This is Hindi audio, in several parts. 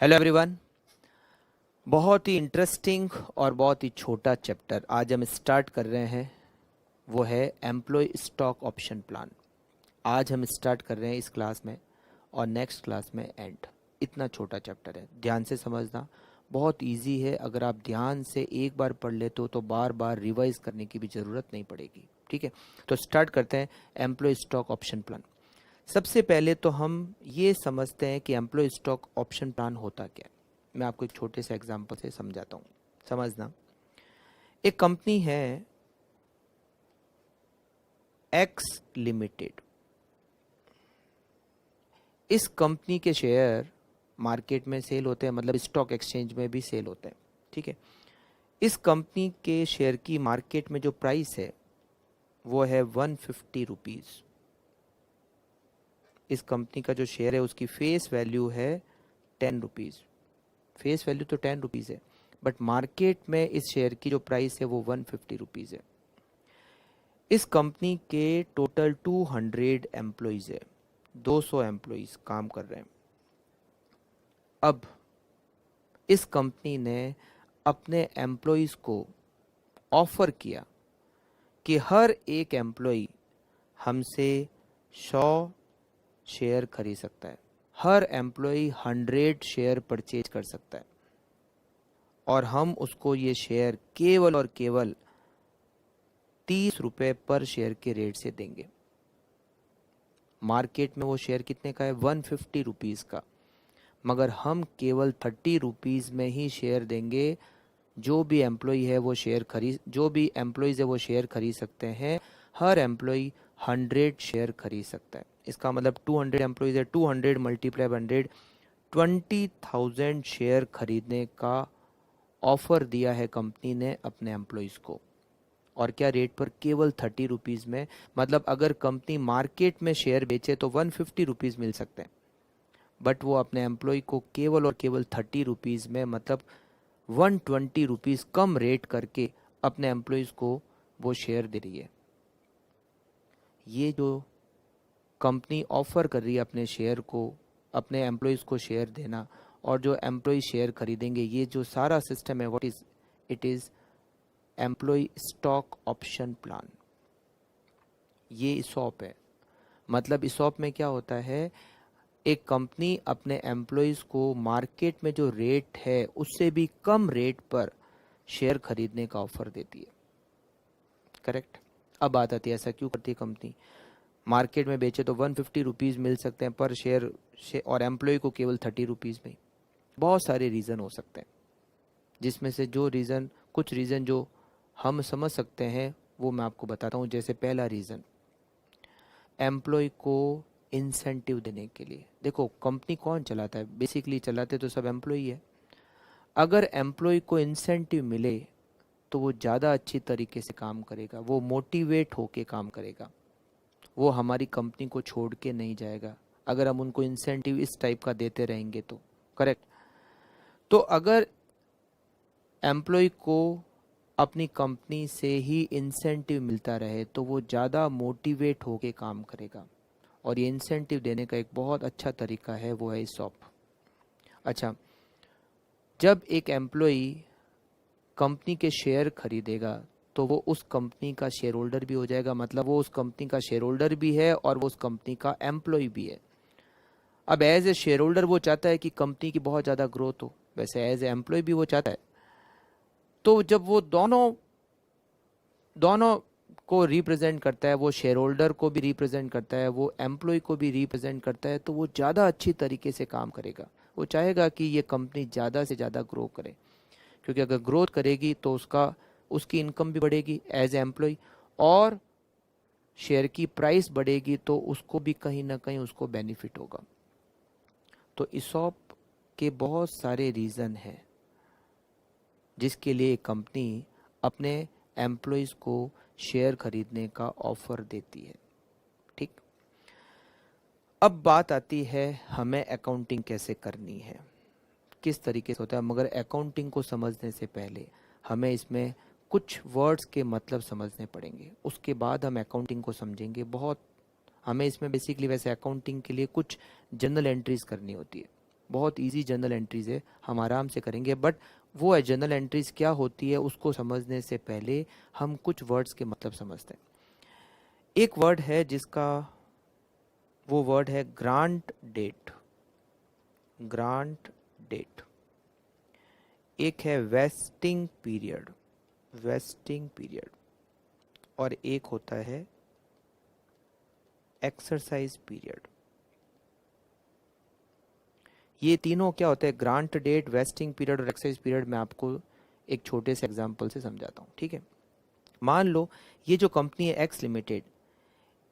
Hello everyone. बहुत ही इंटरेस्टिंग और बहुत ही छोटा चैप्टर आज हम स्टार्ट कर रहे हैं, वो है एम्प्लॉय स्टॉक ऑप्शन प्लान। आज हम स्टार्ट कर रहे हैं इस क्लास में और नेक्स्ट क्लास में एंड। इतना छोटा चैप्टर है, ध्यान से समझना। बहुत इजी है, अगर आप ध्यान से एक बार पढ़ लेते हो तो बार बार रिवाइज करने की भी ज़रूरत नहीं पड़ेगी। ठीक है, तो स्टार्ट करते हैं एम्प्लॉय स्टॉक ऑप्शन प्लान। सबसे पहले तो हम ये समझते हैं कि एम्प्लॉय स्टॉक ऑप्शन प्लान होता क्या है। मैं आपको एक छोटे से एग्जांपल से समझाता हूँ, समझना। एक कंपनी है एक्स लिमिटेड। इस कंपनी के शेयर मार्केट में सेल होते हैं, मतलब स्टॉक एक्सचेंज में भी सेल होते हैं। ठीक है, इस कंपनी के शेयर की मार्केट में जो प्राइस है वो है 150 रुपीज़। इस कंपनी का जो शेयर है उसकी फेस वैल्यू है 10 रुपीज़। फेस वैल्यू तो 10 रुपीज़ है, बट मार्केट में इस शेयर की जो प्राइस है वो 150 रुपीज़ है। इस कंपनी के टोटल 200 एम्प्लॉयज़ है, 200 एम्प्लॉयज़ काम कर रहे हैं। अब इस कंपनी ने अपने एम्प्लॉयज़ को ऑफर किया कि हर एक एम्प्लॉय हमसे 100 शेयर खरीद सकता है, हर एम्प्लॉय 100 शेयर परचेज कर सकता है और हम उसको ये शेयर केवल और केवल 30 रुपये पर शेयर के रेट से देंगे। मार्केट में वो शेयर कितने का है? 150 रुपीज़ का, मगर हम केवल 30 रुपीज़ में ही शेयर देंगे। जो भी एम्प्लॉय है वो शेयर खरीद, जो भी एम्प्लॉयज़ है वो शेयर खरीद सकते हैं। हर एम्प्लॉय 100 शेयर खरीद सकता है। इसका मतलब 200 एम्प्लॉयज़ है, 200 मल्टीप्लाई 100, 20,000 शेयर खरीदने का ऑफर दिया है कंपनी ने अपने एम्प्लॉयज़ को। और क्या रेट पर? केवल 30 रुपीज़ में। मतलब अगर कंपनी मार्केट में शेयर बेचे तो 150 रुपीज़ मिल सकते हैं, बट वो अपने एम्प्लॉय को केवल और केवल 30 रुपीज़ में, मतलब 120 रुपीज़ कम रेट करके अपने एम्प्लॉयज़ को वो शेयर दे रही है। ये जो कंपनी ऑफर कर रही है अपने शेयर को, अपने एम्प्लॉयज़ को शेयर देना, और जो एम्प्लॉय शेयर खरीदेंगे, ये जो सारा सिस्टम है, what is it? Is employee stock option plan. ये इसॉप है। मतलब इसॉप में क्या होता है, एक कंपनी अपने एम्प्लॉयज़ को मार्केट में जो रेट है उससे भी कम रेट पर शेयर खरीदने का ऑफर देती है। करेक्ट। अब बात आती है ऐसा क्यों करती है कंपनी? मार्केट में बेचे तो 150 रुपीज़ मिल सकते हैं पर शेयर, और एम्प्लॉय को केवल 30 रुपीज़ में। बहुत सारे रीज़न हो सकते हैं, जिसमें से जो रीज़न, कुछ रीज़न जो हम समझ सकते हैं वो मैं आपको बताता हूँ। जैसे पहला रीज़न, एम्प्लॉय को इंसेंटिव देने के लिए। देखो, कंपनी कौन चलाता है? बेसिकली चलाते तो सब एम्प्लॉय है। अगर एम्प्लॉय को इंसेंटिव मिले तो वो ज़्यादा अच्छी तरीके से काम करेगा, वो मोटिवेट होके काम करेगा, वो हमारी कंपनी को छोड़ के नहीं जाएगा अगर हम उनको इंसेंटिव इस टाइप का देते रहेंगे तो। करेक्ट। तो अगर एम्प्लॉय को अपनी कंपनी से ही इंसेंटिव मिलता रहे तो वो ज़्यादा मोटिवेट होके काम करेगा, और ये इंसेंटिव देने का एक बहुत अच्छा तरीका है, वो है ESOP। अच्छा, जब एक एम्प्लॉय कंपनी के शेयर खरीदेगा तो वो उस कंपनी का शेयर होल्डर भी हो जाएगा, मतलब वो उस कंपनी का शेयर होल्डर भी है और वो उस कंपनी का एम्प्लॉय भी है। अब एज ए शेयर होल्डर वो चाहता है कि कंपनी की बहुत ज़्यादा ग्रोथ हो, वैसे एज ए एम्प्लॉय भी वो चाहता है। तो जब वो दोनों दोनों को रिप्रेजेंट करता है, वो शेयर होल्डर को भी रिप्रेजेंट करता है, वो एम्प्लॉय को भी रिप्रेजेंट करता है, तो वो ज़्यादा अच्छी तरीके से काम करेगा। वो चाहेगा कि ये कंपनी ज़्यादा से ज़्यादा ग्रो करे, क्योंकि अगर ग्रोथ करेगी तो उसकी इनकम भी बढ़ेगी एज एम्प्लॉय, और शेयर की प्राइस बढ़ेगी तो उसको भी कहीं ना कहीं उसको बेनिफिट होगा। तो ESOP के बहुत सारे रीज़न हैं जिसके लिए कंपनी अपने एम्प्लॉयज़ को शेयर खरीदने का ऑफर देती है। ठीक। अब बात आती है हमें अकाउंटिंग कैसे करनी है, किस तरीके से होता है। मगर अकाउंटिंग को समझने से पहले हमें इसमें कुछ वर्ड्स के मतलब समझने पड़ेंगे, उसके बाद हम अकाउंटिंग को समझेंगे। बहुत हमें इसमें बेसिकली, वैसे अकाउंटिंग के लिए कुछ जर्नल एंट्रीज करनी होती है, बहुत इजी जर्नल एंट्रीज है, हम आराम से करेंगे। बट वो है जर्नल एंट्रीज क्या होती है उसको समझने से पहले हम कुछ वर्ड्स के मतलब समझते हैं। एक वर्ड है जिसका वो वर्ड है ग्रांट डेट। Grant date. एक है वेस्टिंग पीरियड। Vesting period. और एक होता है एक्सरसाइज पीरियड। ये तीनों क्या होते हैं, ग्रांट डेट, वेस्टिंग पीरियड और एक्सरसाइज पीरियड। मैं आपको एक छोटे से एग्जांपल से समझाता हूँ, ठीक है। मान लो ये जो कंपनी है एक्स लिमिटेड,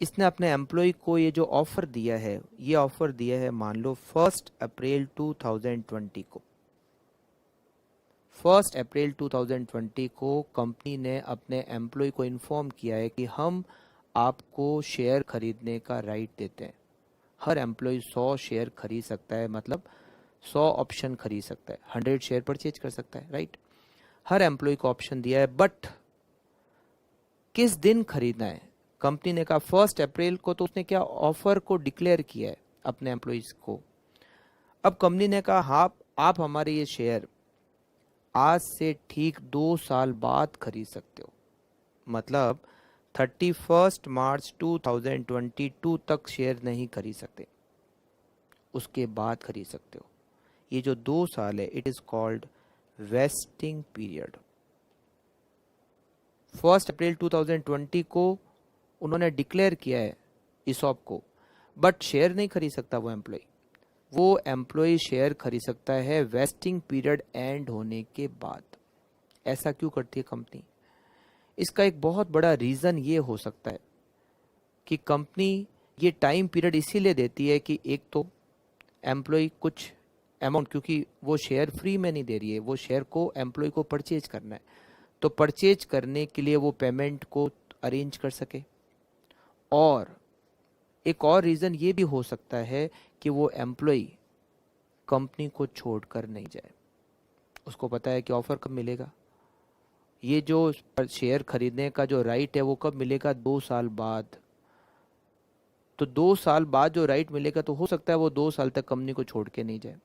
इसने अपने एम्प्लॉय को ये जो ऑफर दिया है, ये ऑफर दिया है मान लो 1 अप्रैल 2020 को। 1 अप्रैल 2020 को कंपनी ने अपने एम्प्लॉय को इन्फॉर्म किया है कि हम आपको शेयर खरीदने का राइट देते हैं। हर एम्प्लॉय 100 शेयर खरीद सकता है, मतलब 100 ऑप्शन खरीद सकता है, 100 शेयर परचेज कर सकता है, राइट। हर एम्प्लॉय को ऑप्शन दिया है, बट किस दिन खरीदना है। कंपनी ने कहा 1 अप्रैल को, तो उसने क्या ऑफर को डिक्लेयर किया है अपने एम्प्लॉयज को। अब कंपनी ने कहा हाँ, आप हमारे ये शेयर आज से ठीक 2 साल बाद खरीद सकते हो, मतलब 31 मार्च 2022 तक शेयर नहीं खरीद सकते, उसके बाद खरीद सकते हो। ये जो 2 साल है, it is called vesting period. 1 April 2020 को उन्होंने डिक्लेयर किया है ईसॉप को, बट शेयर नहीं खरीद सकता वो एम्प्लॉय। वो एम्प्लॉय शेयर खरीद सकता है वेस्टिंग पीरियड एंड होने के बाद। ऐसा क्यों करती है कंपनी? इसका एक बहुत बड़ा रीज़न ये हो सकता है कि कंपनी ये टाइम पीरियड इसीलिए देती है कि एक तो एम्प्लॉय कुछ अमाउंट, क्योंकि वो शेयर फ्री में नहीं दे रही है, वो शेयर को एम्प्लॉय को परचेज करना है, तो परचेज करने के लिए वो पेमेंट को अरेंज कर सके। और एक और रीज़न ये भी हो सकता है कि वो एम्प्लॉय कंपनी को छोड़कर नहीं जाए। उसको पता है कि ऑफर कब मिलेगा, ये जो शेयर खरीदने का जो राइट है वो कब मिलेगा, 2 साल बाद। तो 2 साल बाद जो राइट मिलेगा, तो हो सकता है वो 2 साल तक कंपनी को छोड़ के नहीं जाए,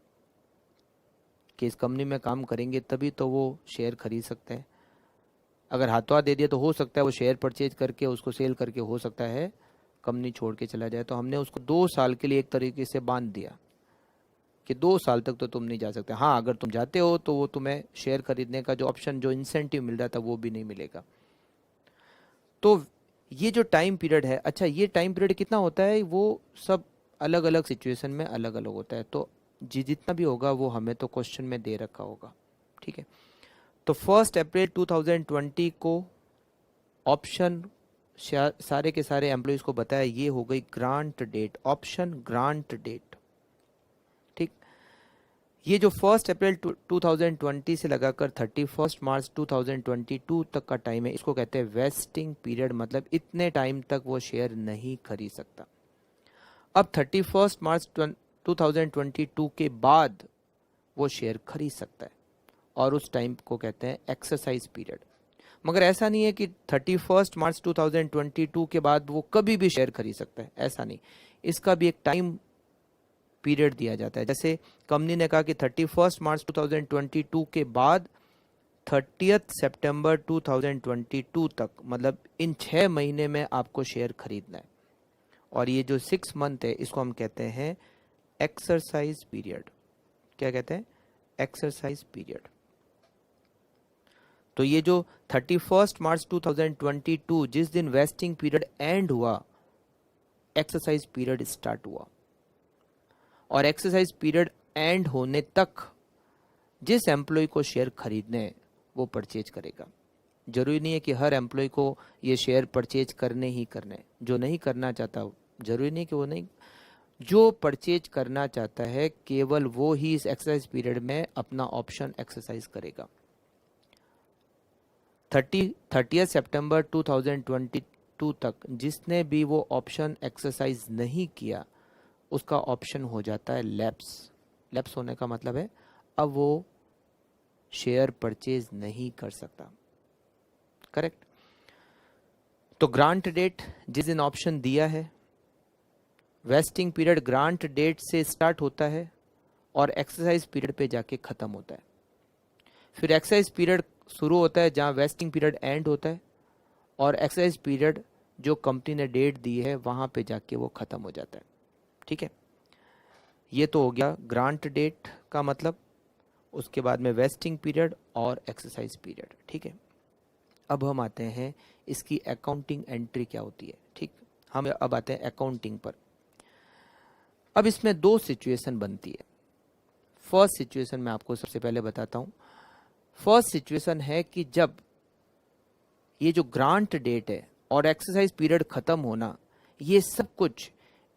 कि इस कंपनी में काम करेंगे तभी तो वो शेयर खरीद सकते हैं। अगर हाथों हाथ दे दिया तो हो सकता है वो शेयर परचेज करके उसको सेल करके हो सकता है कंपनी छोड़ के चला जाए। तो हमने उसको 2 साल के लिए एक तरीके से बांध दिया कि 2 साल तक तो तुम नहीं जा सकते। हाँ, अगर तुम जाते हो तो वो तुम्हें शेयर खरीदने का जो ऑप्शन, जो इंसेंटिव मिल रहा था, वो भी नहीं मिलेगा। तो ये जो टाइम पीरियड है, अच्छा ये टाइम पीरियड कितना होता है, वो सब अलग अलग सिचुएशन में अलग अलग होता है। तो जितना भी होगा वो हमें तो क्वेश्चन में दे रखा होगा, ठीक है। तो 1 अप्रैल 2020 को ऑप्शन सारे के सारे एम्प्लॉयज को बताया, ये हो गई grant date, option grant date, ठीक। ये जो 1 अप्रैल 2020 से लगाकर 31 मार्च 2022 तक का टाइम है, इसको कहते हैं वेस्टिंग पीरियड, मतलब इतने टाइम तक वो शेयर नहीं खरीद सकता। अब 31 मार्च 2022 के बाद वो शेयर खरीद सकता है, और उस टाइम को कहते हैं एक्सरसाइज पीरियड। मगर ऐसा नहीं है कि 31 मार्च 2022 के बाद वो कभी भी शेयर खरीद सकता है, ऐसा नहीं। इसका भी एक टाइम पीरियड दिया जाता है। जैसे कंपनी ने कहा कि 31 मार्च 2022 के बाद 30 सितंबर 2022 तक, मतलब इन 6 महीने में आपको शेयर खरीदना है। और ये जो 6 मंथ है, इसको हम कहते हैं एक्सरसाइज पीरियड। क्या कहते हैं? Exercise period. तो ये जो 31 मार्च 2022 जिस दिन वेस्टिंग पीरियड एंड हुआ, एक्सरसाइज पीरियड स्टार्ट हुआ। और एक्सरसाइज पीरियड एंड होने तक जिस एम्प्लॉय को शेयर खरीदने हैं वो परचेज करेगा। जरूरी नहीं है कि हर एम्प्लॉय को ये शेयर परचेज करने ही करने। जो नहीं करना चाहता, जरूरी नहीं कि वो नहीं, जो परचेज करना चाहता है केवल वो ही इस एक्सरसाइज पीरियड में अपना ऑप्शन एक्सरसाइज करेगा। 30 सितंबर 2022 तक जिसने भी वो ऑप्शन एक्सरसाइज नहीं किया, उसका ऑप्शन हो जाता है लैप्स। लैप्स होने का मतलब है अब वो शेयर परचेज नहीं कर सकता, करेक्ट। तो ग्रांट डेट जिस दिन ऑप्शन दिया है, वेस्टिंग पीरियड ग्रांट डेट से स्टार्ट होता है, और एक्सरसाइज पीरियड पे जाके ख़त्म होता है। फिर एक्सरसाइज पीरियड शुरू होता है जहाँ वेस्टिंग पीरियड एंड होता है, और एक्सरसाइज पीरियड जो कंपनी ने डेट दी है वहाँ पे जाके वो ख़त्म हो जाता है। ठीक है, ये तो हो गया ग्रांट डेट का मतलब, उसके बाद में वेस्टिंग पीरियड और एक्सरसाइज पीरियड। ठीक है, अब हम आते हैं इसकी अकाउंटिंग एंट्री क्या होती है। ठीक, हम अब आते हैं अकाउंटिंग पर। अब इसमें दो सिचुएशन बनती है। फर्स्ट सिचुएशन मैं आपको सबसे पहले बताता हूँ। फर्स्ट सिचुएशन है कि जब ये जो ग्रांट डेट है और एक्सरसाइज पीरियड खत्म होना, ये सब कुछ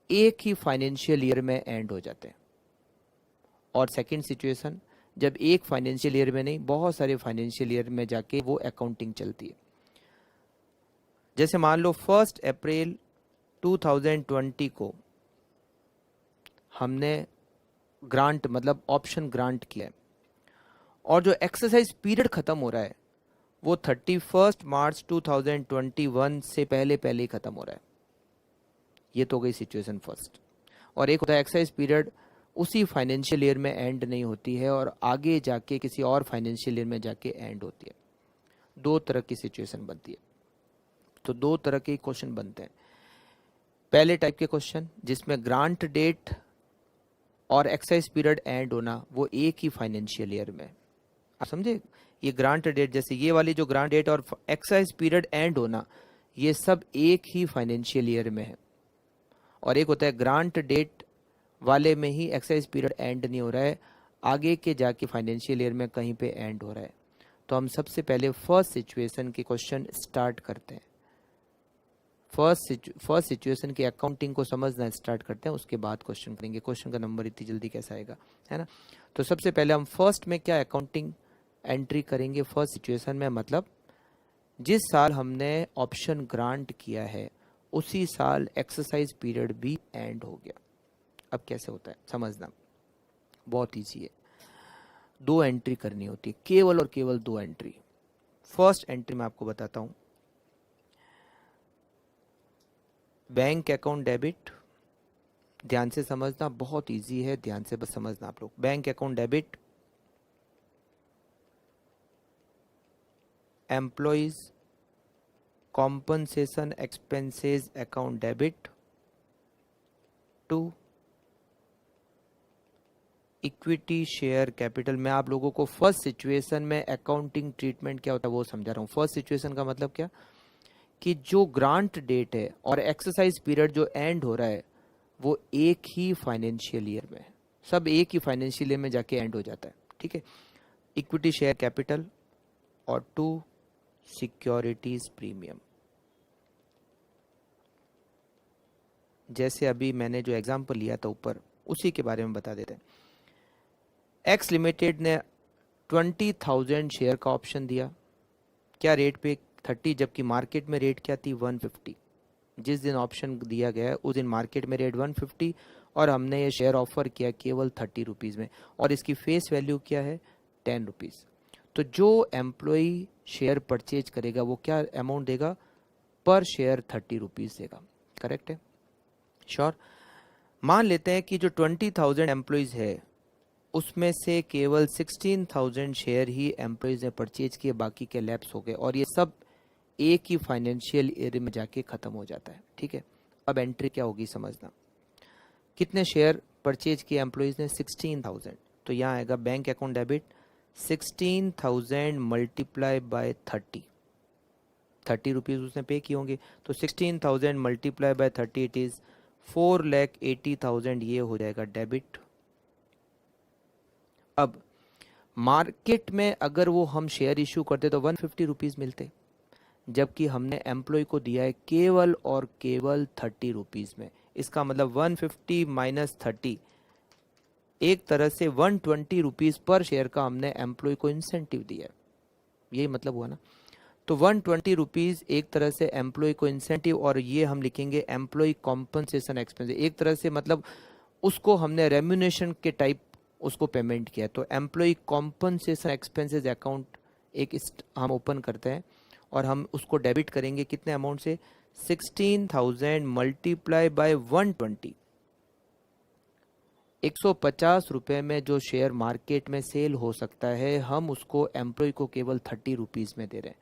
एक ही फाइनेंशियल ईयर में एंड हो जाते हैं। और सेकंड सिचुएशन, जब एक फाइनेंशियल ईयर में नहीं, बहुत सारे फाइनेंशियल ईयर में जाके वो अकाउंटिंग चलती है। जैसे मान लो 1 अप्रैल 2020 को हमने ग्रांट मतलब ऑप्शन ग्रांट किया है, और जो एक्सरसाइज पीरियड खत्म हो रहा है वो 31 मार्च 2021 से पहले पहले ही खत्म हो रहा है। ये तो हो गई सिचुएशन फर्स्ट। और एक होता है एक्सरसाइज पीरियड उसी फाइनेंशियल ईयर में एंड नहीं होती है और आगे जाके किसी और फाइनेंशियल ईयर में जाके एंड होती है। दो तरह की सिचुएशन बनती है। तो दो तरह के क्वेश्चन बनते हैं। पहले टाइप के क्वेश्चन जिसमें ग्रांट डेट और एक्सरसाइज पीरियड एंड होना वो एक ही फाइनेंशियल ईयर में। आप समझे, ये ग्रांट डेट, जैसे ये वाली जो ग्रांट डेट और एक्सरसाइज पीरियड एंड होना, ये सब एक ही फाइनेंशियल ईयर में है। और एक होता है ग्रांट डेट वाले में ही एक्सरसाइज पीरियड एंड नहीं हो रहा है, आगे के जाके फाइनेंशियल ईयर में कहीं पे एंड हो रहा है। तो हम सबसे पहले फर्स्ट सिचुएशन के क्वेश्चन स्टार्ट करते हैं। फर्स्ट सिचुएशन की अकाउंटिंग को समझना स्टार्ट करते हैं, उसके बाद क्वेश्चन करेंगे। क्वेश्चन का नंबर इतनी जल्दी कैसे आएगा, है ना। तो सबसे पहले हम फर्स्ट में क्या अकाउंटिंग एंट्री करेंगे फर्स्ट सिचुएशन में, मतलब जिस साल हमने ऑप्शन ग्रांट किया है उसी साल एक्सरसाइज पीरियड भी एंड हो गया। अब कैसे होता है समझना, बहुत ईजी है। दो एंट्री करनी होती है, केवल और केवल दो एंट्री। फर्स्ट एंट्री मैं आपको बताता हूं, बैंक अकाउंट डेबिट। ध्यान से समझना, बहुत इजी है, ध्यान से बस समझना आप लोग। Bank account debit, employees compensation expenses account debit to equity share capital. मैं आप लोगों को फर्स्ट सिचुएशन में अकाउंटिंग ट्रीटमेंट क्या होता है वो समझा रहा हूँ। फर्स्ट सिचुएशन का मतलब क्या, कि जो ग्रांट डेट है और एक्सरसाइज पीरियड जो एंड हो रहा है वो एक ही फाइनेंशियल ईयर में है, सब एक ही फाइनेंशियल ईयर में जाके एंड हो जाता है। ठीक है, इक्विटी शेयर कैपिटल और टू सिक्योरिटीज प्रीमियम। जैसे अभी मैंने जो एग्जांपल लिया था ऊपर, उसी के बारे में बता देते हैं। एक्स लिमिटेड ने 20,000 शेयर का ऑप्शन दिया, क्या रेट पे, 30, जबकि मार्केट में रेट क्या थी 150। जिस दिन ऑप्शन दिया गया है उस दिन मार्केट में रेट 150 और हमने ये शेयर ऑफर किया केवल 30 रुपीज़ में, और इसकी फेस वैल्यू क्या है 10 रुपीज़। तो जो एम्प्लॉई शेयर परचेज करेगा वो क्या अमाउंट देगा, पर शेयर 30 रुपीज़ देगा। करेक्ट है, श्योर। मान लेते हैं कि जो 20,000 एम्प्लॉइज है उसमें से केवल 16,000 शेयर ही एम्प्लॉइज ने परचेज किए, बाकी के लैप्स हो गए, और ये सब एक ही फाइनेंशियल ईयर में जाके खत्म हो जाता है। ठीक है, अब एंट्री क्या होगी समझना। कितने शेयर परचेज किए एम्प्लॉइज ने, 16,000। तो यहाँ आएगा bank account debit 16,000 multiply by 30 rupees उसने पे किए होंगे, तो 16,000 मल्टीप्लाई बाय 30 इट इज़ 4,80,000, ये हो जाएगा डेबिट। अब मार्केट में अगर वो हम शेयर इशू करते तो 150 रुपीज़ मिलते, जबकि हमने एम्प्लॉय को दिया है केवल और केवल 30 रुपीज़ में। इसका मतलब 150 माइनस 30, एक तरह से 120 रुपीज़ पर शेयर का हमने एम्प्लॉय को इंसेंटिव दिया है, यही मतलब हुआ ना। तो 120 रुपीज़ एक तरह से एम्प्लॉय को इंसेंटिव, और ये हम लिखेंगे एम्प्लॉय कॉम्पनसेशन एक्सपेंस, एक तरह से मतलब उसको हमने रेम्यूनेशन के टाइप उसको पेमेंट किया। तो एम्प्लॉय कॉम्पनसेशन एक्सपेंसेस अकाउंट एक हम ओपन करते हैं और हम उसको डेबिट करेंगे कितने अमाउंट से, 16,000 मल्टीप्लाई बाय 120, ₹150 में जो शेयर मार्केट में सेल हो सकता है, हम उसको एम्प्लॉय को केवल ₹30 में दे रहे हैं।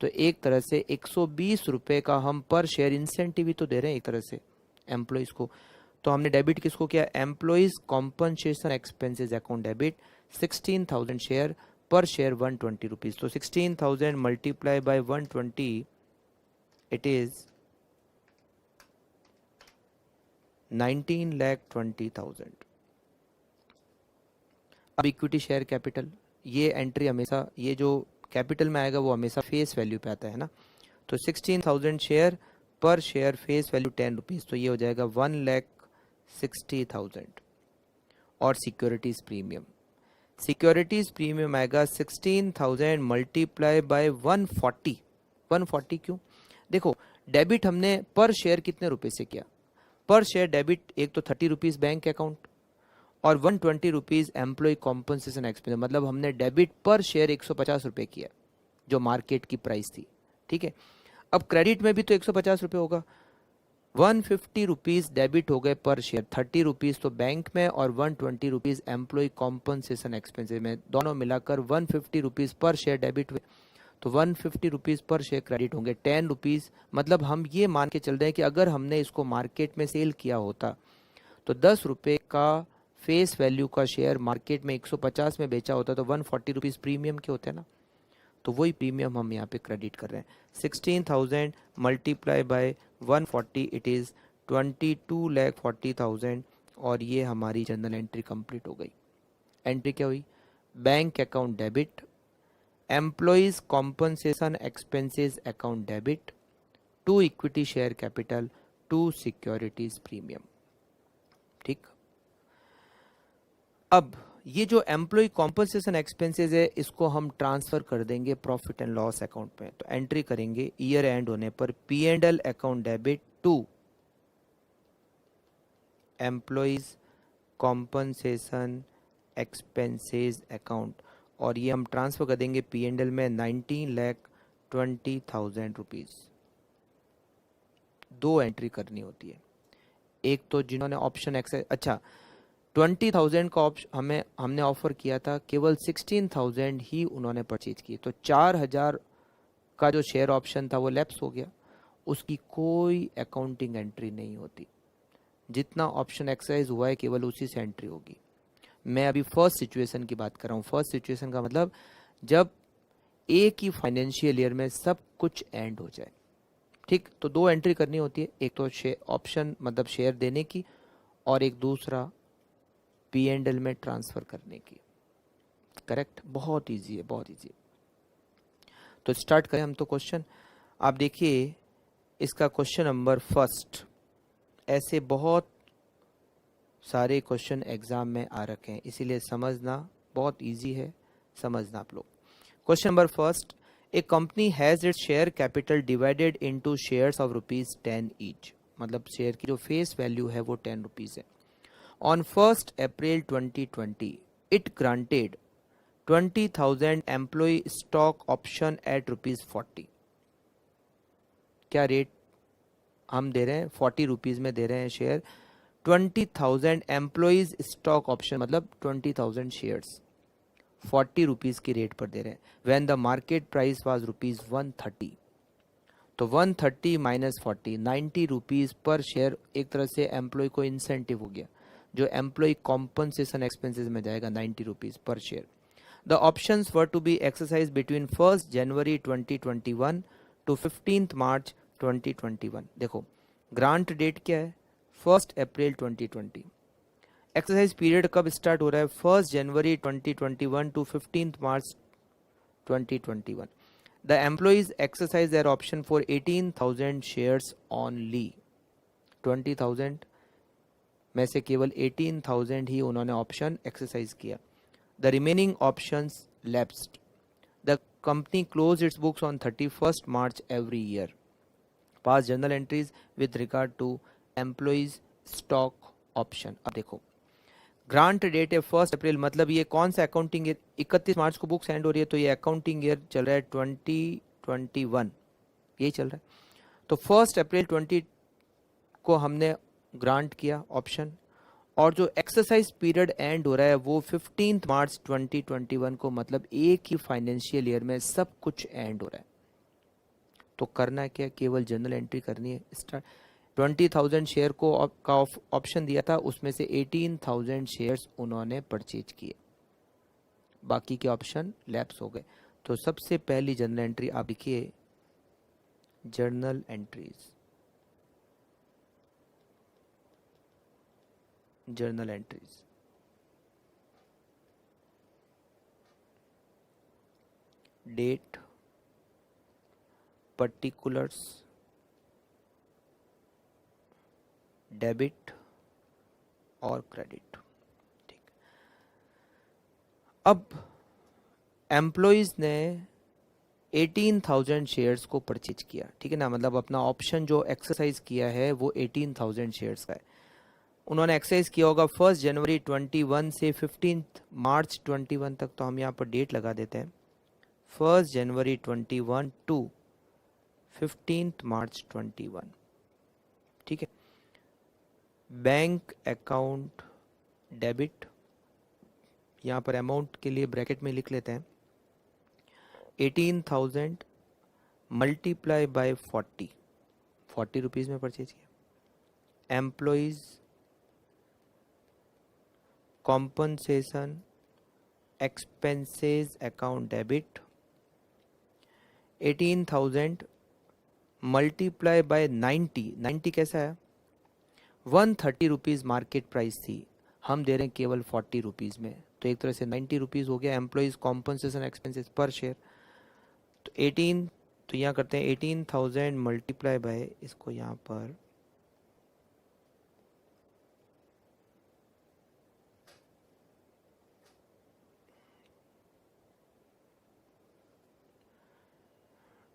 तो एक तरह से ₹120 का हम पर शेयर इंसेंटिव ही तो दे रहे हैं एक तरह से एम्प्लॉयज़ को। तो हमने डेबिट किसको किया? Employees compensation expenses account debit 16,000 share, पर शेयर ₹120। तो 16,000 मल्टीप्लाई बाय 120, इट इज 19,20,000। अब इक्विटी शेयर कैपिटल, ये एंट्री हमेशा, ये जो कैपिटल में आएगा वो हमेशा फेस वैल्यू पे आता है ना। तो 16,000 शेयर, पर शेयर फेस वैल्यू ₹10, तो ये हो जाएगा 1,60,000। और सिक्योरिटीज प्रीमियम, सिक्योरिटीज प्रीमियम आएगा 16,000 मल्टीप्लाई बाय 140। 140 क्यों? देखो, डेबिट हमने पर शेयर कितने रुपए से किया? पर शेयर डेबिट एक तो ₹30 बैंक अकाउंट और ₹120 एम्प्लॉय कॉम्पनसेशन एक्सपेंस, मतलब हमने डेबिट पर शेयर ₹150 किया जो मार्केट की प्राइस थी। ठीक है, अब क्रेडिट में भी तो ₹150 होगा। ₹150 डेबिट हो गए पर शेयर, ₹30 तो बैंक में और ₹120 एम्प्लॉय कॉम्पनसेशन एक्सपेंसेस में, दोनों मिलाकर ₹150 पर शेयर डेबिट हुए। तो ₹150 पर शेयर क्रेडिट होंगे, ₹10। मतलब हम ये मान के चल रहे हैं कि अगर हमने इसको मार्केट में सेल किया होता तो ₹10 का फेस वैल्यू का शेयर मार्केट में 150 में बेचा होता तो ₹140 प्रीमियम के होते हैं ना। तो वही प्रीमियम हम यहाँ पे क्रेडिट कर रहे हैं। 16,000 मल्टीप्लाई बाय 140, इट इज़ 22,40,000। और ये हमारी जनरल एंट्री कंप्लीट हो गई। एंट्री क्या हुई? Bank account debit, employees compensation expenses account debit, to equity share capital, to securities premium. ठीक, अब ये जो एम्प्लॉय कॉम्पनसेशन एक्सपेंसेस है इसको हम ट्रांसफर कर देंगे प्रॉफिट एंड लॉस अकाउंट में। तो एंट्री करेंगे ईयर एंड होने पर P&L account debit to employees compensation expenses account, और ये हम ट्रांसफर कर देंगे P&L में 19,20,000 रुपीज। दो एंट्री करनी होती है, एक तो जिन्होंने ऑप्शन एक्सेस, अच्छा 20,000 का ऑप्शन हमने ऑफर किया था, केवल 16,000 ही उन्होंने परचेज की, तो 4,000 का जो शेयर ऑप्शन था वो लैप्स हो गया, उसकी कोई अकाउंटिंग एंट्री नहीं होती। जितना ऑप्शन एक्सरसाइज हुआ है केवल उसी से एंट्री होगी। मैं अभी फर्स्ट सिचुएशन की बात कर रहा हूँ। फर्स्ट सिचुएशन का मतलब जब एक ही फाइनेंशियल ईयर में सब कुछ एंड हो जाए। ठीक, तो दो एंट्री करनी होती है, एक तो ऑप्शन मतलब शेयर देने की, और एक दूसरा P&L में ट्रांसफर करने की। करेक्ट, बहुत इजी है, बहुत इजी। तो स्टार्ट करें हम तो क्वेश्चन। आप देखिए इसका क्वेश्चन नंबर फर्स्ट, ऐसे बहुत सारे क्वेश्चन एग्जाम में आ रखे हैं, इसीलिए समझना बहुत इजी है, समझना आप लोग। Question number first, A company has its share capital divided into shares of ₹10 each, मतलब शेयर की जो फेस वैल्यू है वो ₹10 है। On 1st April 2020, it granted 20,000 employee stock option at ₹40। क्या रेट हम दे रहे हैं? ₹40 में दे रहे हैं शेयर। 20,000 एम्प्लॉइज स्टॉक ऑप्शन मतलब 20,000 शेयर्स ₹40 की रेट पर दे रहे हैं। When the market price was ₹130, तो 130 माइनस 40, ₹90 पर शेयर एक तरह से एम्प्लॉय को इंसेंटिव हो गया, जो एम्प्लॉय कॉम्पनसेशन एक्सपेंसेस में जाएगा ₹90 पर share. The options were to be exercise between 1 January 2021 to 15 March 2021। देखो ग्रांट डेट क्या है? 1 अप्रैल 2020। एक्सरसाइज पीरियड कब स्टार्ट हो रहा है? 1 January 2021 to 15 March 2021। The employees exercise their option for 18,000 shares only. 20,000 में से केवल 18,000 ही उन्होंने ऑप्शन एक्सरसाइज किया। The remaining options lapsed. The company close its books on 31 March every year. Pass journal entries with regard to employees stock option. अब देखो ग्रांट डेट है 1 अप्रैल, मतलब ये कौन सा अकाउंटिंग ईयर? 31 मार्च को बुक्स एंड हो रही है, तो ये अकाउंटिंग ईयर चल रहा है 2021, यही चल रहा है। तो 1 अप्रैल 20 को हमने ग्रांट किया ऑप्शन, और जो एक्सरसाइज पीरियड एंड हो रहा है वो 15 मार्च 2021 को, मतलब एक ही फाइनेंशियल ईयर में सब कुछ एंड हो रहा है। तो करना है क्या, केवल जर्नल एंट्री करनी है। स्टार्ट 20,000 शेयर को का ऑप्शन दिया था, उसमें से 18,000 शेयर्स उन्होंने परचेज किए, बाकी के ऑप्शन लैप्स हो गए। तो सबसे पहली जर्नल एंट्री आप लिखिए, journal entries, journal entries. Date, particulars, debit और क्रेडिट। ठीक। अब एम्प्लॉयज ने 18,000 शेयर्स को परचेज किया, ठीक है ना, मतलब अपना ऑप्शन जो एक्सरसाइज किया है वो 18,000 शेयर्स का है। उन्होंने एक्सरसाइज किया होगा 1 जनवरी 21 से 15 मार्च 21 तक, तो हम यहाँ पर डेट लगा देते हैं 1 जनवरी 21 टू 15 मार्च 21। ठीक है। बैंक अकाउंट डेबिट, यहाँ पर अमाउंट के लिए ब्रैकेट में लिख लेते हैं 18,000 मल्टीप्लाई बाय 40 रुपीज़ में परचेज किया। Employees compensation expenses account debit 18,000 multiply by 90 कैसा है, 130 रुपीज़ मार्केट प्राइस थी, हम दे रहे हैं केवल 40 रुपीज़ में, तो एक तरह से 90 रुपीज़ हो गया एम्प्लॉयज कॉम्पनसेशन एक्सपेंसेस पर शेयर। तो 18, तो यहाँ करते हैं 18,000 मल्टीप्लाई बाय, इसको यहाँ पर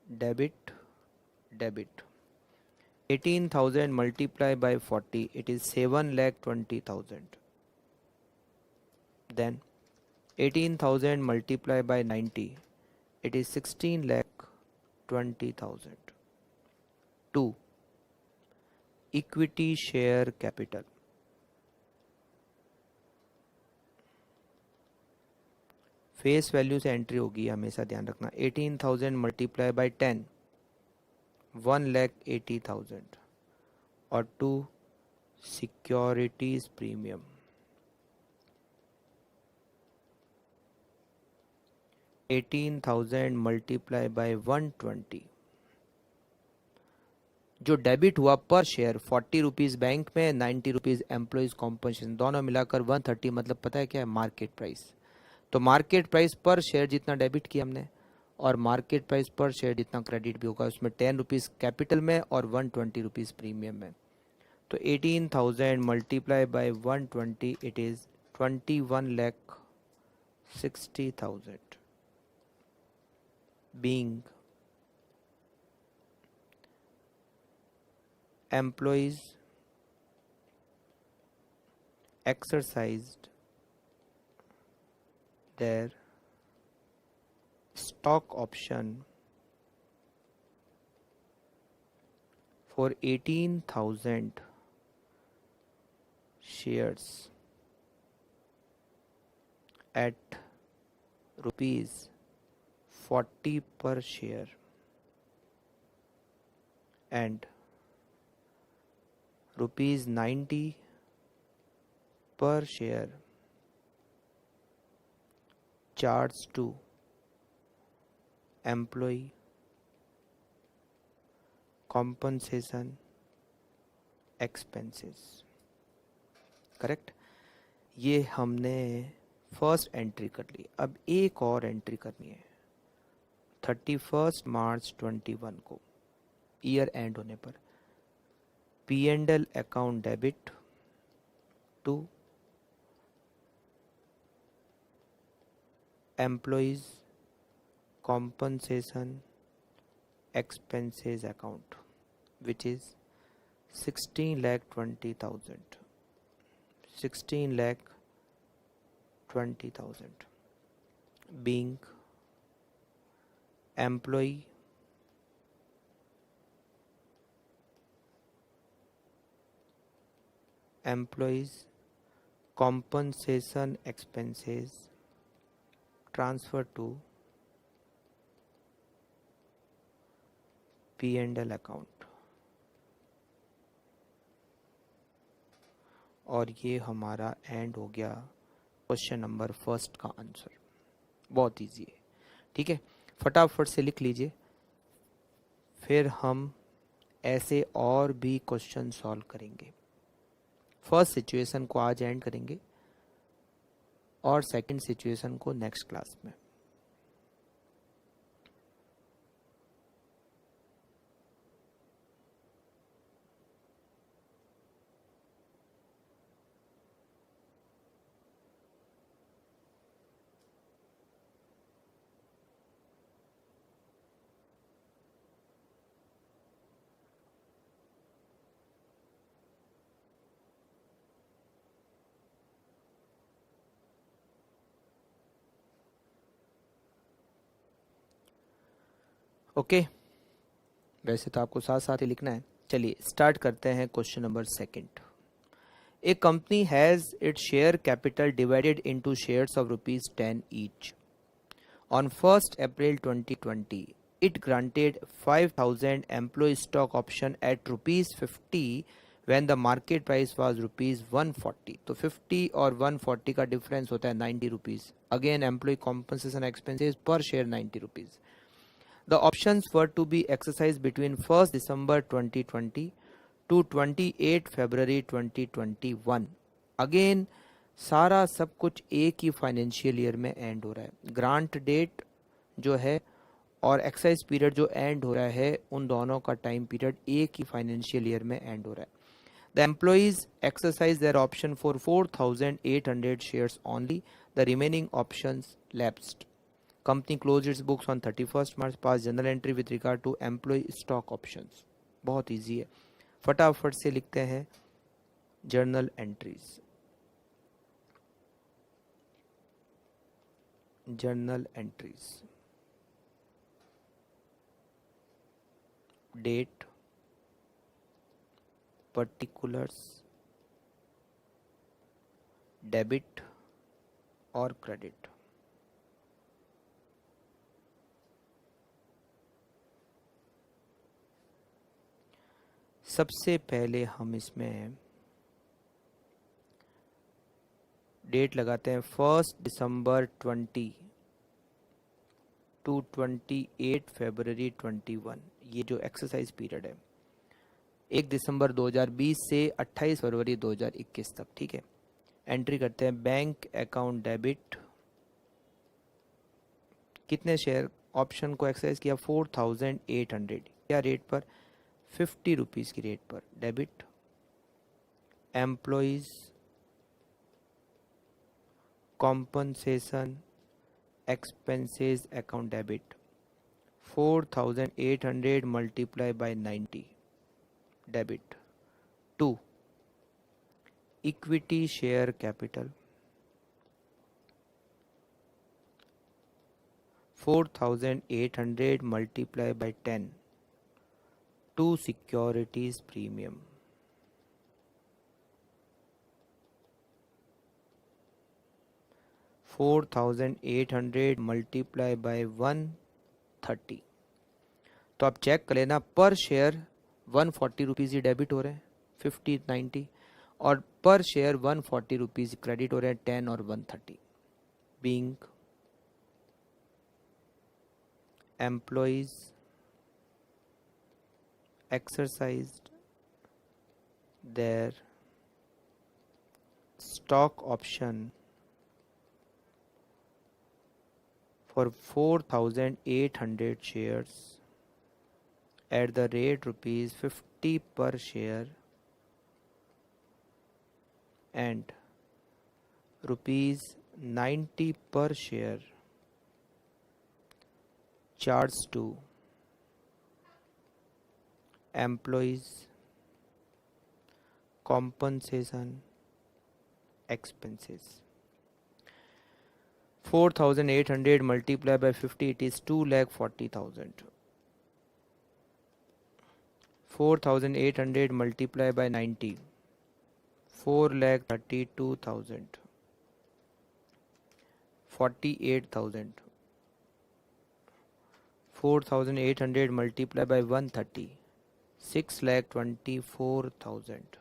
debit, debit 18,000 multiplied by 40, it is 7,20,000. Then 18,000 multiplied by 90, it is 16,20,000. 2. Equity share capital. Face value से एंट्री होगी, हमेशा ध्यान रखना। 18,000 मल्टीप्लाई बाय 10, 1,80,000 और 2 सिक्योरिटीज प्रीमियम। $18,000 मल्टीप्लाई बाय 120, जो डेबिट हुआ पर शेयर 40 रुपीज़ बैंक में, 90 रुपीज़ एम्प्लॉयज कॉम्पनसेशन, दोनों मिलाकर 130, मतलब पता है क्या है, मार्केट प्राइस। तो मार्केट प्राइस पर शेयर जितना डेबिट किया हमने और मार्केट प्राइस पर शेयर जितना क्रेडिट भी होगा, उसमें 10 रुपीज़ कैपिटल में और 120 रुपीज़ प्रीमियम में। तो 18,000 multiply by 120, it is 21,60,000 being employees exercised their stock option for 18,000 shares at rupees 40 per share and rupees 90 per share charged to employee compensation expenses। Correct. ये हमने फर्स्ट एंट्री कर ली। अब एक और एंट्री करनी है 31 मार्च 21 को, ईयर एंड होने पर। P&L account debit to employees compensation expenses account which is 16,20,000, 16,20,000 being employee employees compensation expenses transfer to P&L account, और ये हमारा एंड हो गया क्वेश्चन नंबर फर्स्ट का आंसर। बहुत इजी है, ठीक है, फटाफट से लिख लीजिए, फिर हम ऐसे और भी क्वेश्चन सॉल्व करेंगे। फर्स्ट सिचुएशन को आज एंड करेंगे और सेकंड सिचुएशन को नेक्स्ट क्लास में। ओके, वैसे तो आपको साथ साथ ही लिखना है। चलिए स्टार्ट करते हैं question number second. A company has its share capital divided into shares of rupees 10 each. On 1st April 2020, it granted 5,000 employee stock option at rupees 50 when the market price was rupees 140. तो 50 और 140 का डिफरेंस होता है 90 rupees. Again employ compensation expenses पर share 90 rupees. The options were to be exercised between 1st December 2020 to 28 February 2021. Again सारा सब कुछ एक ही फाइनेंशियल ईयर में एंड हो रहा है। ग्रांट डेट जो है और एक्साइज पीरियड जो एंड हो रहा है, उन दोनों का टाइम पीरियड एक ही फाइनेंशियल ईयर में एंड हो रहा है। The employees exercise their option for 4,800 shares only. The remaining options lapsed. Company closed its books on 31st March. Pass journal entry with regard to employee stock options. बहुत इजी है, फटाफट से लिखते हैं journal entries. Journal entries, date, particulars, debit और क्रेडिट। सबसे पहले हम इसमें डेट लगाते हैं 1 दिसंबर 20 टू 28 फरवरी 21। ये जो एक्सरसाइज पीरियड है 1 दिसंबर 2020 से 28 फरवरी 2021 तक, ठीक है। एंट्री करते हैं बैंक अकाउंट डेबिट, कितने शेयर ऑप्शन को एक्सरसाइज किया 4,800, क्या रेट पर 50 रुपीज़ की रेट पर। Debit employees compensation expenses account debit 4,800 multiply by 90 debit to equity share capital 4,800 multiply by 10 to securities premium 4,800 multiply by 130। तो आप चेक कर लेना, पर शेयर 140 रुपीज़ ही डेबिट हो रहे हैं 50 90, और पर शेयर 140 रुपीज़ क्रेडिट हो रहे हैं 10 और 130। Being employees exercised their stock option for 4,800 shares at the rate rupees 50 per share and rupees 90 per share charged to employees compensation expenses। 4,800 multiplied by 50, it is 2,40,000। 4,800 multiplied by 90, 4,32,000, 48,000, 4,800 multiplied by 130, 6,24,000।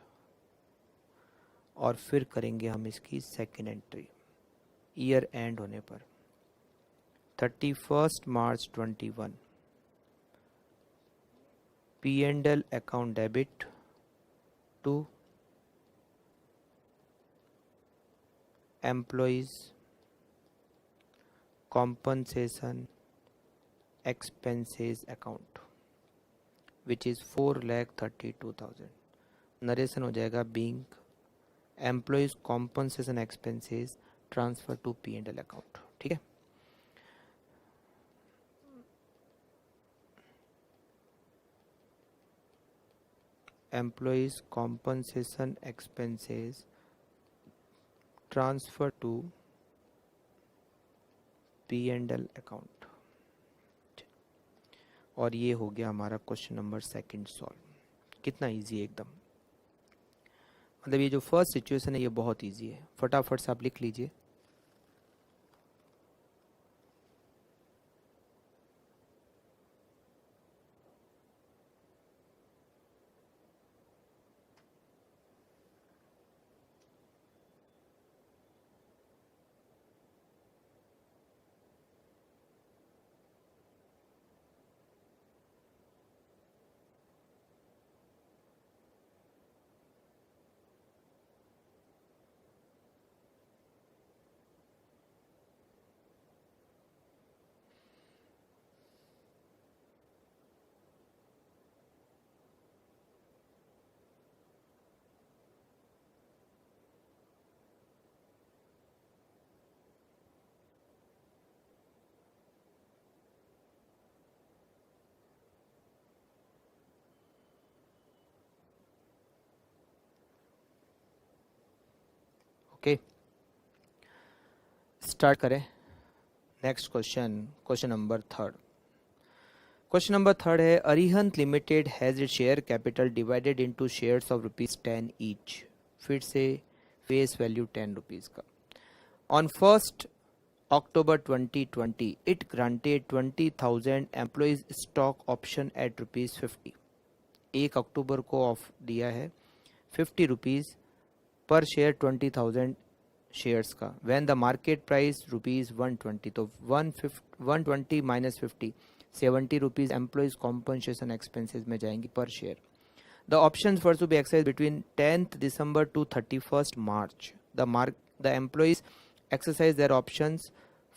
और फिर करेंगे हम इसकी सेकेंड एंट्री ईयर एंड होने पर 31 मार्च 21। P&L account debit to employees compensation expenses account which is 4,32,000। Narration हो जाएगा being employees compensation expenses transfer to P&L account। ठीक है, employees compensation expenses transfer to P&L account। और ये हो गया हमारा क्वेश्चन नंबर सेकंड सॉल्व। कितना इजी है एकदम, मतलब ये जो फर्स्ट सिचुएशन है ये बहुत इजी है, फटाफट से आप लिख लीजिए। ओके, स्टार्ट करें। Next question, question number third. Question number third है Arihant limited has it share capital divided into shares of ₹10 each. फिर से फेस वैल्यू 10 रुपीज का। On 1 October 2020 it granted 20,000 employees stock option at ₹50। 1 अक्टूबर को ऑफ दिया है 50 रुपीज पर शेयर 20,000 शेयर्स का। व्हेन द मार्केट प्राइस ₹120, तो 120 minus 50 70 rupees employees compensation expenses में जाएंगी per share. The option for to be exercise between 10th December to 31st March। The employees exercise their options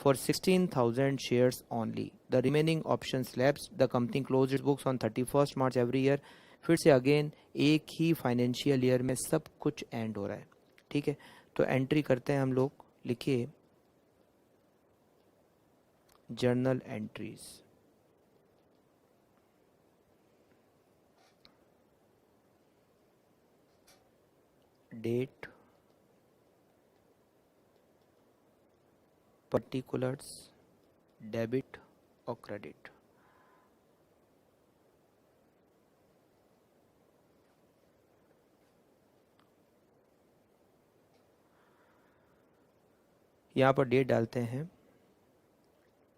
for 16,000 shares only. The remaining options lapsed. The company closed its books on 31st March every year। फिर से अगेन एक ही फाइनेंशियल ईयर में सब कुछ एंड हो रहा है। ठीक है, तो एंट्री करते हैं हम लोग। लिखिए journal entries. Date, particulars, debit और क्रेडिट। यहाँ पर डेट डालते हैं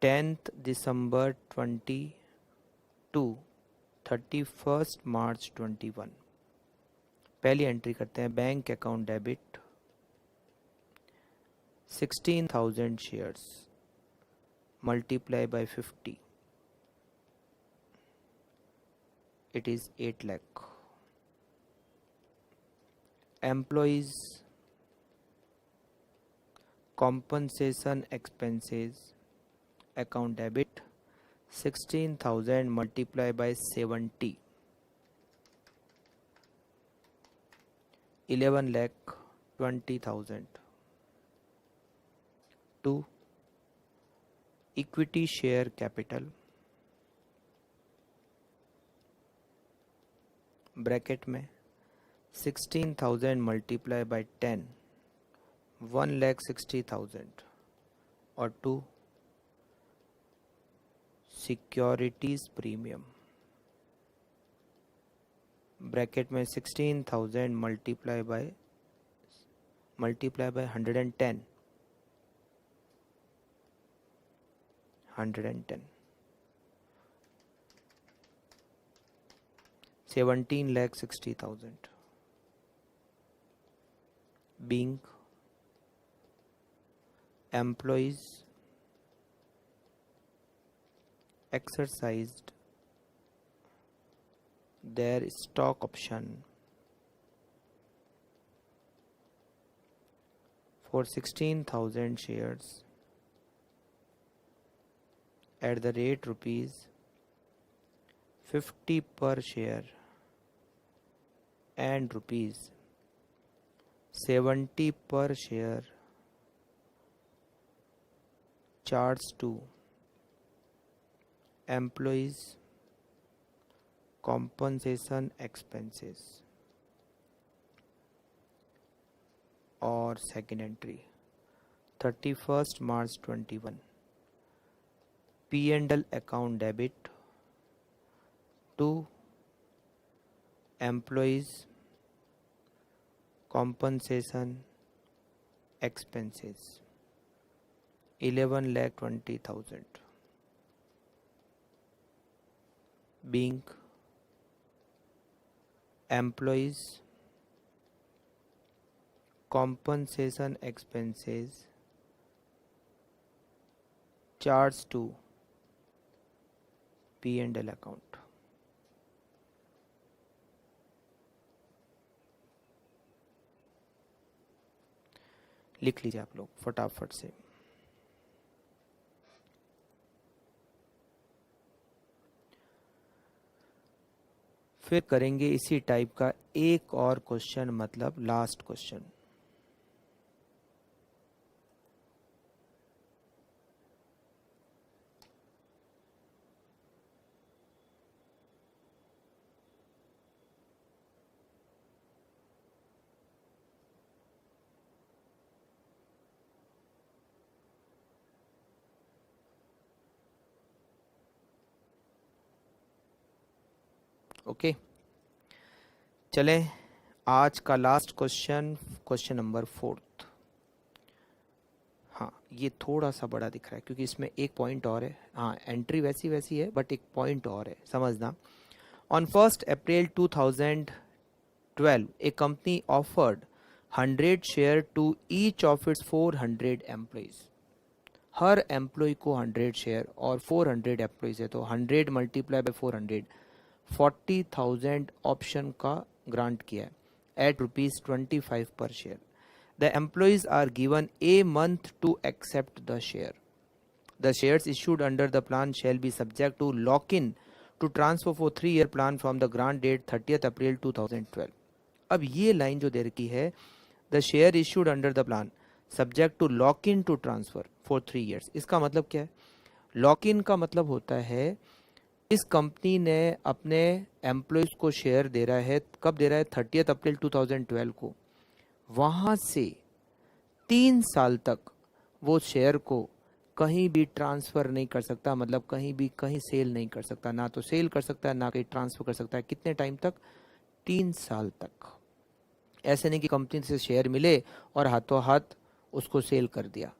10th December 22, 31st March 21। पहली एंट्री करते हैं bank account debit 16,000 shares multiply by 50, it is 8 lakh। Employees compensation expenses account debit 16,000 multiplied by 70, 11,20,000 to equity share capital bracket में 16,000 multiplied by 10, 1,60,000 और 2 सिक्योरिटीज प्रीमियम ब्रैकेट में 16,000 multiply by multiply by 110, 17,60,000 being employees exercised their stock option for 16,000 shares at the rate rupees 50 per share and rupees 70 per share charged to employees compensation expenses. Or second entry, 31st March 21, P&L account debit to employees compensation expenses 11,20,000 being employees compensation expenses charged to P&L account. लिख लीजिए आप लोग फटाफट से। फिर करेंगे इसी टाइप का एक और क्वेश्चन, मतलब लास्ट क्वेश्चन। ओके चलें, आज का लास्ट क्वेश्चन, क्वेश्चन नंबर 4। हाँ, ये थोड़ा सा बड़ा दिख रहा है क्योंकि इसमें एक पॉइंट और है। हाँ, एंट्री वैसी वैसी है बट एक पॉइंट और है, समझना। On 1st April 2012 a company offered 100 share to each of its 400 employees. हर एम्प्लॉय को 100 शेयर और 400 एम्प्लॉइज है तो 100 मल्टीप्लाई बाय 400, 40,000 ऑप्शन का ग्रांट किया है at ₹25 per share. The employees are given a month to accept the share. The shares issued under the plan shall be subject to lock in to transfer for 3 year plan from the grant date 30th April 2012। अब ये लाइन जो दे रखी है, the share issued under the plan subject to lock in to transfer for 3 years, इसका मतलब क्या है? लॉक इन का मतलब होता है इस कंपनी ने अपने एम्प्लॉयज को शेयर दे रहा है, कब दे रहा है? 30th April 2012 को। वहां से 3 साल तक वो शेयर को कहीं भी ट्रांसफर नहीं कर सकता, मतलब कहीं भी कहीं सेल नहीं कर सकता, ना तो सेल कर सकता है ना कहीं ट्रांसफर कर सकता है। कितने टाइम तक? 3 साल तक। ऐसे नहीं कि कंपनी से शेयर मिले और हाथों हाथ उसको सेल कर दिया,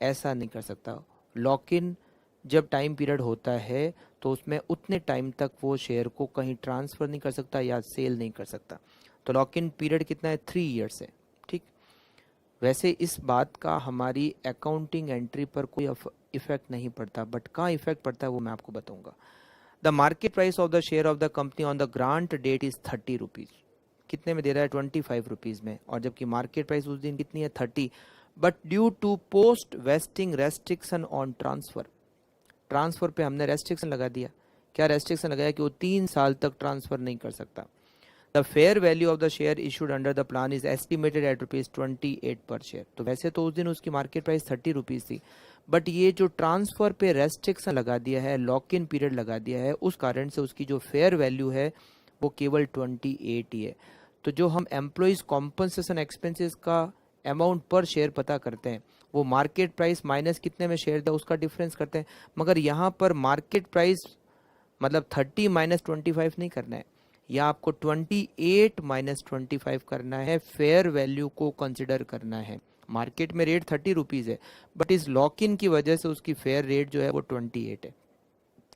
ऐसा नहीं कर सकता। लॉक इन जब टाइम पीरियड होता है तो उसमें उतने टाइम तक वो शेयर को कहीं ट्रांसफर नहीं कर सकता या सेल नहीं कर सकता। तो लॉक इन पीरियड कितना है? 3 years है। ठीक, वैसे इस बात का हमारी अकाउंटिंग एंट्री पर कोई इफेक्ट नहीं पड़ता, बट कहाँ इफेक्ट पड़ता है वो मैं आपको बताऊंगा। The market price of the share of the company on the grant date is 30 rupees. कितने में दे रहा है? 25 रुपीज में, और जबकि मार्केट प्राइस उस दिन कितनी है? 30। But due to post vesting restriction on transfer, transfer पे हमने रेस्ट्रिक्शन लगा दिया। क्या रेस्ट्रिक्शन लगाया? कि वो 3 साल तक ट्रांसफर नहीं कर सकता। The fair value of the share issued under the plan is estimated at ₹28 पर शेयर। तो वैसे तो उस दिन उसकी मार्केट प्राइस 30 रुपीज थी, बट ये जो ट्रांसफर पे रेस्ट्रिक्शन लगा दिया है, लॉक इन पीरियड लगा दिया है, उस कारण से उसकी जो फेयर वैल्यू है वो केवल 28 ही है। तो जो हम एम्प्लॉइज कॉम्पनसेशन एक्सपेंसेस का अमाउंट पर शेयर पता करते हैं वो मार्केट प्राइस माइनस कितने में शेयर था उसका डिफरेंस करते हैं, मगर यहाँ पर मार्केट प्राइस मतलब 30 - 25 नहीं करना है। या आपको 28 माइनस 25 करना है, फेयर वैल्यू को कंसिडर करना है। मार्केट में रेट 30 रुपीज़ है, बट इस लॉक इन की वजह से उसकी फेयर रेट जो है वो 28 है।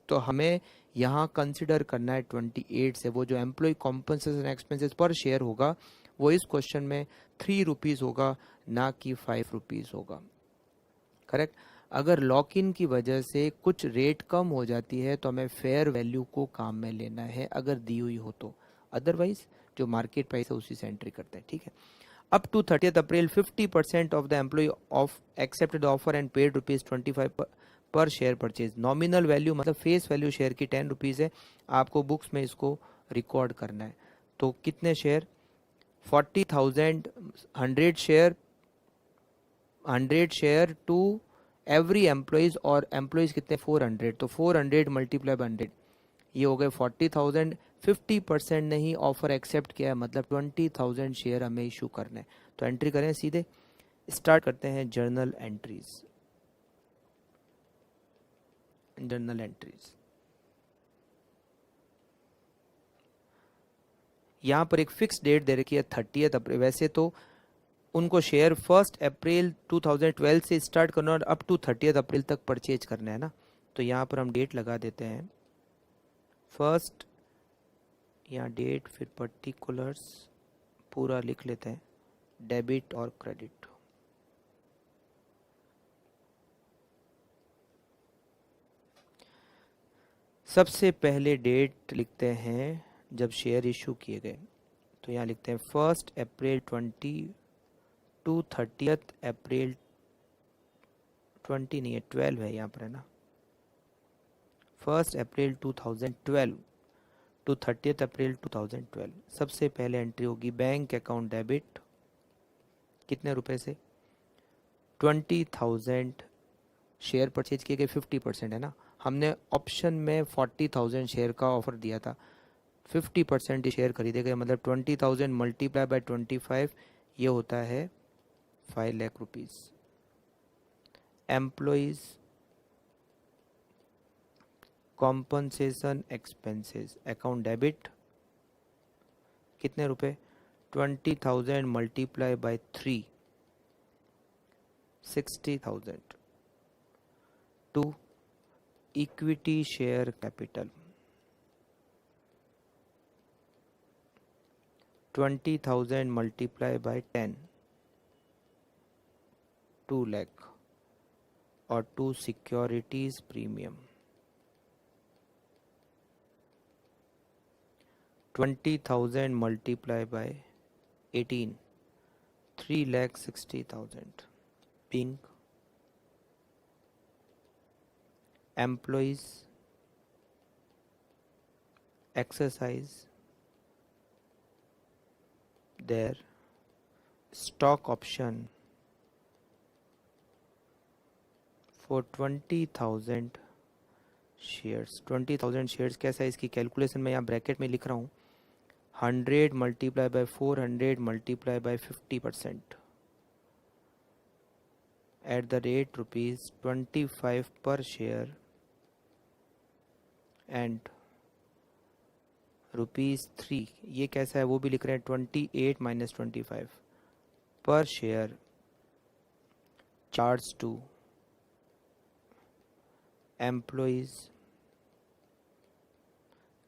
तो हमें यहाँ कंसिडर करना है 28 से। वो जो एम्प्लॉय कॉम्पनसेशन एक्सपेंसेस पर शेयर होगा वो इस क्वेश्चन में 3 रुपीज़ होगा, ना कि 5 रुपीज़ होगा। करेक्ट। अगर लॉक इन की वजह से कुछ रेट कम हो जाती है तो हमें फेयर वैल्यू को काम में लेना है, अगर दी हुई हो तो। अदरवाइज जो मार्केट प्राइस है उसी से एंट्री करते हैं। ठीक है। Up to 30th April 50% off the employ of accepted offer and paid ₹25 per share purchase. Nominal value मतलब फेस वैल्यू शेयर की 10 रुपीज़ है। आपको बुक्स में इसको रिकॉर्ड करना है। तो कितने share? 40,000, 100 share to every employees, और एम्प्लॉयज कितने? 400। तो 400 मल्टीप्लाई बाय 100, ये हो गए 40,000। 50% ने ही ऑफर एक्सेप्ट किया है, मतलब 20,000 शेयर हमें इशू करने। तो एंट्री करें सीधे, स्टार्ट करते हैं जर्नल एंट्रीज। जर्नल एंट्रीज, यहाँ पर एक फिक्स डेट दे रखी है 30th अप्रैल। वैसे तो उनको शेयर 1 अप्रैल 2012 से स्टार्ट करना और अप टू 30th अप्रैल तक परचेज करना है ना। तो यहाँ पर हम डेट लगा देते हैं, फर्स्ट, यहाँ डेट, फिर पर्टिकुलर्स पूरा लिख लेते हैं, डेबिट और क्रेडिट। सबसे पहले डेट लिखते हैं जब शेयर इशू किए गए। तो यहाँ लिखते हैं 1 अप्रैल 20 टू 30th अप्रैल 20 नहीं है, 12 है यहाँ पर, है ना। 1 अप्रैल 2012 टू 30th अप्रैल 2012। सबसे पहले एंट्री होगी बैंक अकाउंट डेबिट, कितने रुपए से? 20,000 शेयर परचेज किए गए, 50% है ना। हमने ऑप्शन में 40,000 शेयर का ऑफर दिया था, 50% शेयर खरीदे गए, मतलब 20,000 मल्टीप्लाई बाय 25, ये होता है 5 lakh rupees. Employees compensation expenses account debit, कितने रुपए? 20,000 multiply by 3, 60,000। To equity share capital, 20,000 multiply by 10, 2 lakh. और to securities premium, 20,000 multiply by 18, 3,60,000। Pink employees exercise their stock option for 20,000 shares. 20,000 shares कैसा है, इसकी कैलकुलेशन मैं यहाँ ब्रैकेट में लिख रहा हूँ, 100 multiply by 400 multiply by 50% at the rate ₹25 per share and ₹3, ये कैसा है वो भी लिख रहे हैं, 28 minus 25 per share charge to employees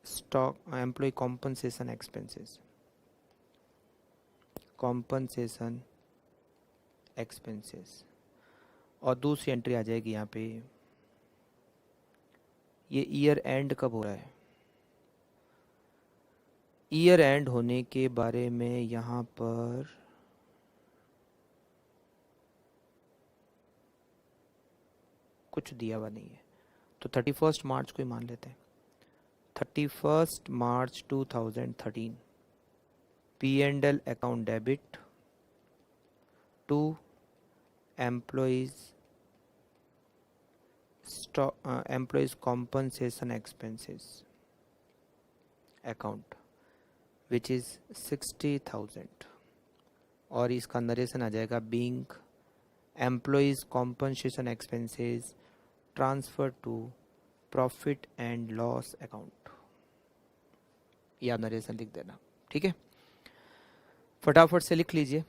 stock employ compensation expenses, compensation expenses. और दूसरी एंट्री आ जाएगी यहाँ पे, ये ईयर एंड कब हो रहा है? ईयर एंड होने के बारे में यहाँ पर कुछ दिया हुआ नहीं है, तो 31 मार्च को ही मान लेते हैं। 31 March 2013 P&L account debit to employees employees compensation expenses account which is 60,000। और इसका नरेशन आ जाएगा, being employees compensation expenses transfer to profit and loss account. या नरेशन लिख देना। ठीक है, फटाफट से लिख लीजिए।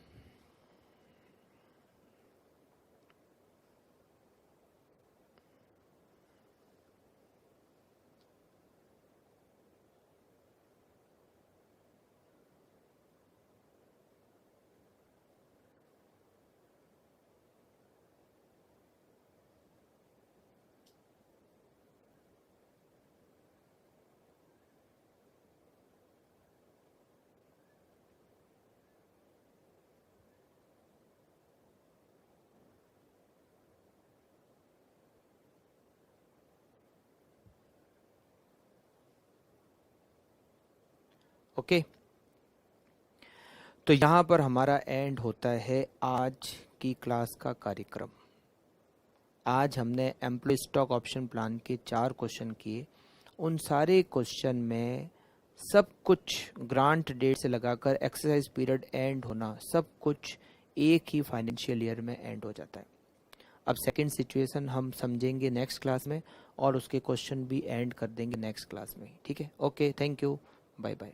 ओके, तो यहाँ पर हमारा एंड होता है आज की क्लास का कार्यक्रम। आज हमने एम्प्लॉय स्टॉक ऑप्शन प्लान के 4 क्वेश्चन किए। उन सारे क्वेश्चन में सब कुछ ग्रांट डेट से लगाकर एक्सरसाइज पीरियड एंड होना, सब कुछ एक ही फाइनेंशियल ईयर में एंड हो जाता है। अब सेकंड सिचुएशन हम समझेंगे नेक्स्ट क्लास में, और उसके क्वेश्चन भी एंड कर देंगे नेक्स्ट क्लास में। ठीक है, okay, thank you, bye bye.